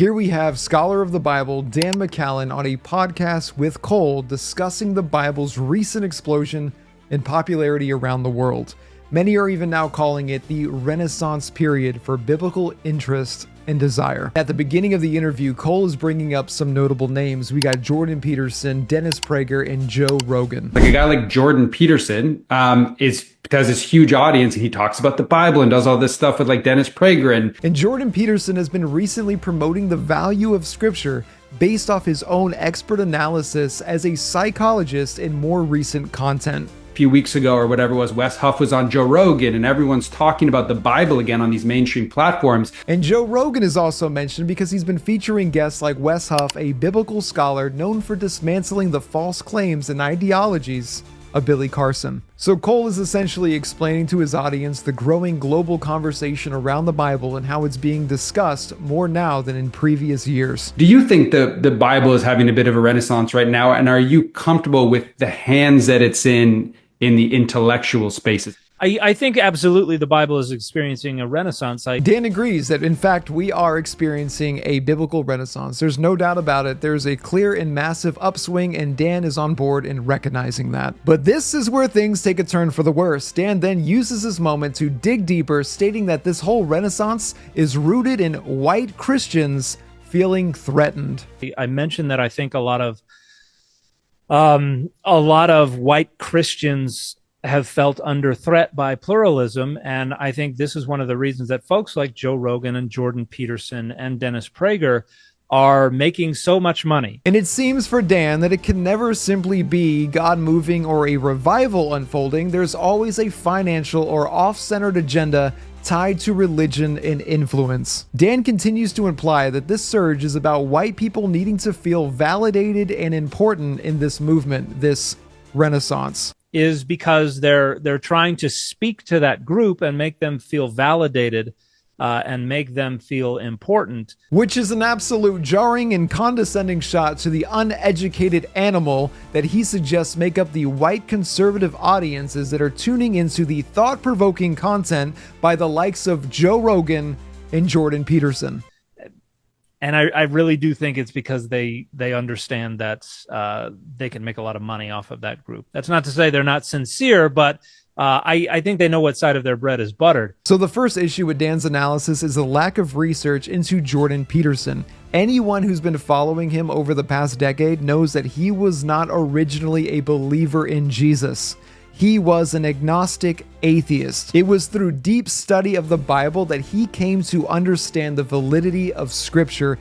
Here we have scholar of the Bible Dan McCallum on a podcast with Cole discussing the Bible's recent explosion in popularity around the world. Many are even now calling it the Renaissance period for biblical interest and desire. At the beginning of the interview, Cole is bringing up some notable names. We got Jordan Peterson, Dennis Prager, and Joe Rogan. Like a guy like Jordan Peterson has this huge audience, and he talks about the Bible and does all this stuff with like Dennis Prager. And Jordan Peterson has been recently promoting the value of scripture based off his own expert analysis as a psychologist in more recent content. Few weeks ago or whatever it was, Wes Huff was on Joe Rogan, and everyone's talking about the Bible again on these mainstream platforms. And Joe Rogan is also mentioned because he's been featuring guests like Wes Huff, a biblical scholar known for dismantling the false claims and ideologies of Billy Carson. So Cole is essentially explaining to his audience the growing global conversation around the Bible and how it's being discussed more now than in previous years. Do you think the Bible is having a bit of a renaissance right now? And are you comfortable with the hands that it's in the intellectual spaces? I think absolutely the Bible is experiencing a renaissance. Dan agrees that, in fact, we are experiencing a biblical renaissance. There's no doubt about it. There's a clear and massive upswing, and Dan is on board in recognizing that. But this is where things take a turn for the worse. Dan then uses this moment to dig deeper, stating that this whole renaissance is rooted in white Christians feeling threatened. I mentioned that I think a lot of white Christians have felt under threat by pluralism, and I think this is one of the reasons that folks like Joe Rogan and Jordan Peterson and Dennis Prager are making so much money. And it seems for Dan that it can never simply be God moving or a revival unfolding. There's always a financial or off-centered agenda tied to religion and influence. Dan continues to imply that this surge is about white people needing to feel validated and important in this movement, this renaissance. Is because they're trying to speak to that group and make them feel validated and make them feel important. Which is an absolute jarring and condescending shot to the uneducated animal that he suggests make up the white conservative audiences that are tuning into the thought-provoking content by the likes of Joe Rogan and Jordan Peterson. And I really do think it's because they understand that they can make a lot of money off of that group. That's not to say they're not sincere, but I think they know what side of their bread is buttered. So the first issue with Dan's analysis is the lack of research into Jordan Peterson. Anyone who's been following him over the past decade knows that he was not originally a believer in Jesus. He was an agnostic atheist. It was through deep study of the Bible that he came to understand the validity of Scripture